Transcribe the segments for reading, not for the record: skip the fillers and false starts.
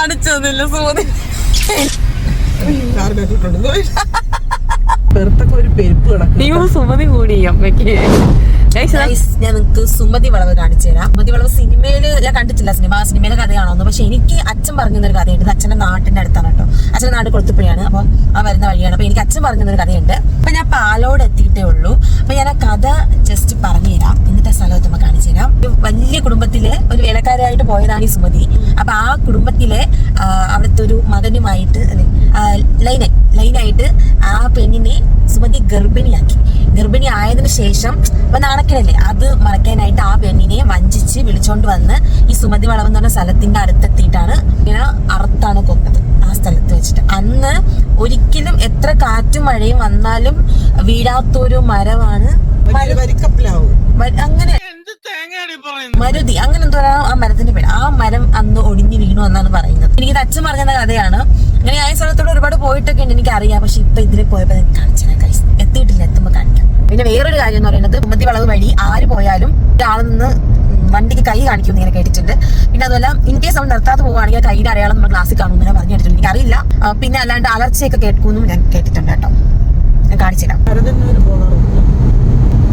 കാണിച്ചൊന്നുമില്ല സുമതി. ഒരു പെരുപ്പ് കിടക്കും. സുമതി കൂടി അമ്മയ്ക്ക്. ഞാൻ നിങ്ങൾക്ക് സുമതി വളവ് കാണിച്ചു തരാം. സുമതി വളവ് സിനിമയില് ഞാൻ കണ്ടിട്ടില്ല. സിനിമയിലെ കഥയാണോന്ന്. പക്ഷെ എനിക്ക് അച്ഛൻ പറഞ്ഞൊരു കഥയുണ്ട്. അച്ഛന്റെ നാട്ടിന്റെ അടുത്താണ് കേട്ടോ. അച്ഛന്റെ നാട് കൊളുത്തുപ്പുഴയാണ്. അപ്പൊ ആ വരുന്ന വഴിയാണ്. അപ്പൊ എനിക്ക് അച്ഛൻ പറഞ്ഞൊരു കഥയുണ്ട്. അപ്പൊ ഞാൻ പാലോട് എത്തിയിട്ടേ ഉള്ളൂ. അപ്പൊ ഞാൻ ആ കഥ ജസ്റ്റ് പറഞ്ഞു തരാം. എന്നിട്ട് സ്ഥലത്തുമ്പോ കാണിച്ചു തരാം. ഒരു വലിയ കുടുംബത്തിലെ ഒരു വേലക്കാരായിട്ട് പോയതാണ് ഈ സുമതി. അപ്പൊ ആ കുടുംബത്തിലെ അവിടുത്തെ ഒരു മകനുമായിട്ട് ലൈനായിട്ട് ആ പെണ്ണിനെ സുമതി ഗർഭിണി ആയതിനു ശേഷം അപ്പൊ നാണക്കനല്ലേ അത് മറക്കാനായിട്ട് ആ പെണ്ണിനെ വഞ്ചിച്ച് വിളിച്ചോണ്ട് വന്ന് ഈ സുമതി വളവ് എന്ന് പറഞ്ഞ സ്ഥലത്തിന്റെ അടുത്തെത്തിയിട്ടാണ് ഇങ്ങനെ അറുത്താണ് കൊന്നത്. ആ സ്ഥലത്ത് വെച്ചിട്ട് അന്ന് ഒരിക്കലും എത്ര കാറ്റും മഴയും വന്നാലും വീഴാത്തൊരു മരമാണ് അങ്ങനെ മരുതി അങ്ങനെ എന്തോ ആ മരത്തിന്റെ പേര്. ആ മരം അന്ന് ഒടിഞ്ഞു വീണു എന്നാണ് പറയുന്നത്. എനിക്കിത് അച്ഛൻ പറഞ്ഞ കഥയാണ്. അങ്ങനെ ആ സ്ഥലത്തോട് ഒരുപാട് പോയിട്ടൊക്കെ ഉണ്ട്, എനിക്കറിയാം. പക്ഷെ ഇപ്പൊ ഇതിൽ പോയപ്പോ കാണിച്ചാൽ എത്തിയിട്ടില്ല, എത്തുമ്പോ കാണിക്കാം. പിന്നെ വേറൊരു കാര്യം എന്ന് പറയുന്നത് സുമതി വളവ് വഴി ആര് പോയാലും ഒരാൾ നിന്ന് വണ്ടിക്ക് കൈ കാണിക്കുമെന്ന് ഇങ്ങനെ കേട്ടിട്ടുണ്ട്. പിന്നെ അതുപോലെ ഇൻ കേസ് നമ്മൾ നിർത്താതെ പോവുകയാണെങ്കിൽ കൈയുടെ അടയാളം നമ്മൾ ക്ലാസ്സിൽ കാണുമെന്ന് ഞാൻ പറഞ്ഞു കേട്ടിട്ടുണ്ട്. എനിക്കറിയില്ല. പിന്നെ അല്ലാണ്ട് അലർച്ചയൊക്കെ കേൾക്കുമെന്നും ഞാൻ കേട്ടിട്ടുണ്ട് കേട്ടോ. ഞാൻ കാണിച്ചുതരാം.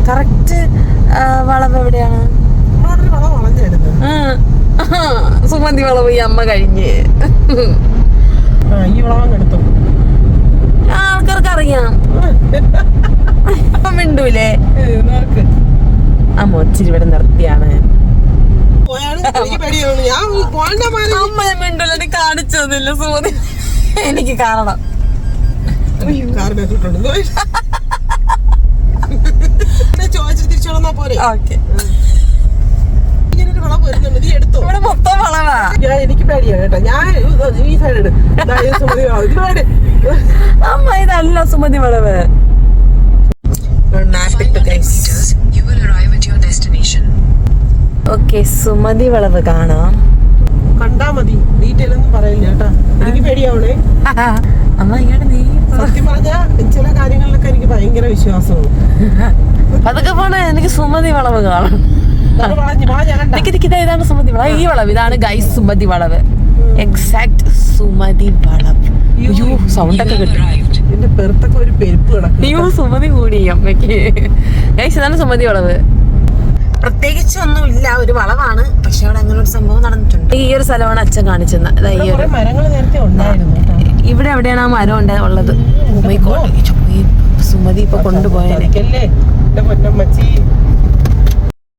കറക്റ്റ് വളവ് എവിടെയാണ്? സുമതി വളവ് ഈ അമ്മ കഴിഞ്ഞ് ആൾക്കാർക്ക് അറിയാം. മിണ്ടൂലേ? അമ്മ ഒച്ചിരി ഇവിടെ നിർത്തിയാണ്. അമ്മ മിണ്ടൂല, എനിക്ക് കാണിച്ചൊന്നുമില്ല സുമതി. എനിക്ക് കാണണം. ഓക്കെ, ഇവിടെ മൊത്തം വളവാ. എനിക്ക് പേടിയാണ് കേട്ടോ. ഞാൻ ഈ സൈഡ് അമ്മ ഇതല്ല സുമതി വളവ്. ഓക്കെ, സുമതി വളവ് കാണാം. കണ്ടാ മതി, ഡീറ്റെയിൽ ഒന്നും പറയില്ല കേട്ടാ. എനിക്ക് പേടിയാവണേ അമ്മ. ഇങ്ങോട്ട് നീ സത്യം പറഞ്ഞാ ചില കാര്യങ്ങളിലൊക്കെ എനിക്ക് ഭയങ്കര വിശ്വാസമാണ്. അതൊക്കെ പോണേ. എനിക്ക് സുമതി വളവ് കാണാം. ഇതാണ് സുമതി വളവ്. ഈ വളവ് ഇതാണ് ഗൈസ് സുമതി വളവ്. എക്സാക്ട് സുമതി വളവ്. സൗണ്ട് ഒക്കെ കിട്ടും. എന്റെ പെർത്തൊക്കെ ഒരു പെരുപ്പ് കിടക്കും. സുമതി കൂടി അമ്മയ്ക്ക്. ഗൈസ് ഇതാണ് സുമതി വളവ്. പ്രത്യേകിച്ച് ഒന്നും ഇല്ല, ഒരു വളവാണ്. പക്ഷെ അവിടെ അങ്ങനെ ഒരു സംഭവം നടന്നിട്ടുണ്ട്. ഈ ഒരു സ്ഥലമാണ് അച്ഛൻ കാണിച്ചത്. ഇവിടെ എവിടെയാണ് ആ മരം ഉള്ളത്? സുമതി ഇപ്പൊ കൊണ്ടുപോയാലേ.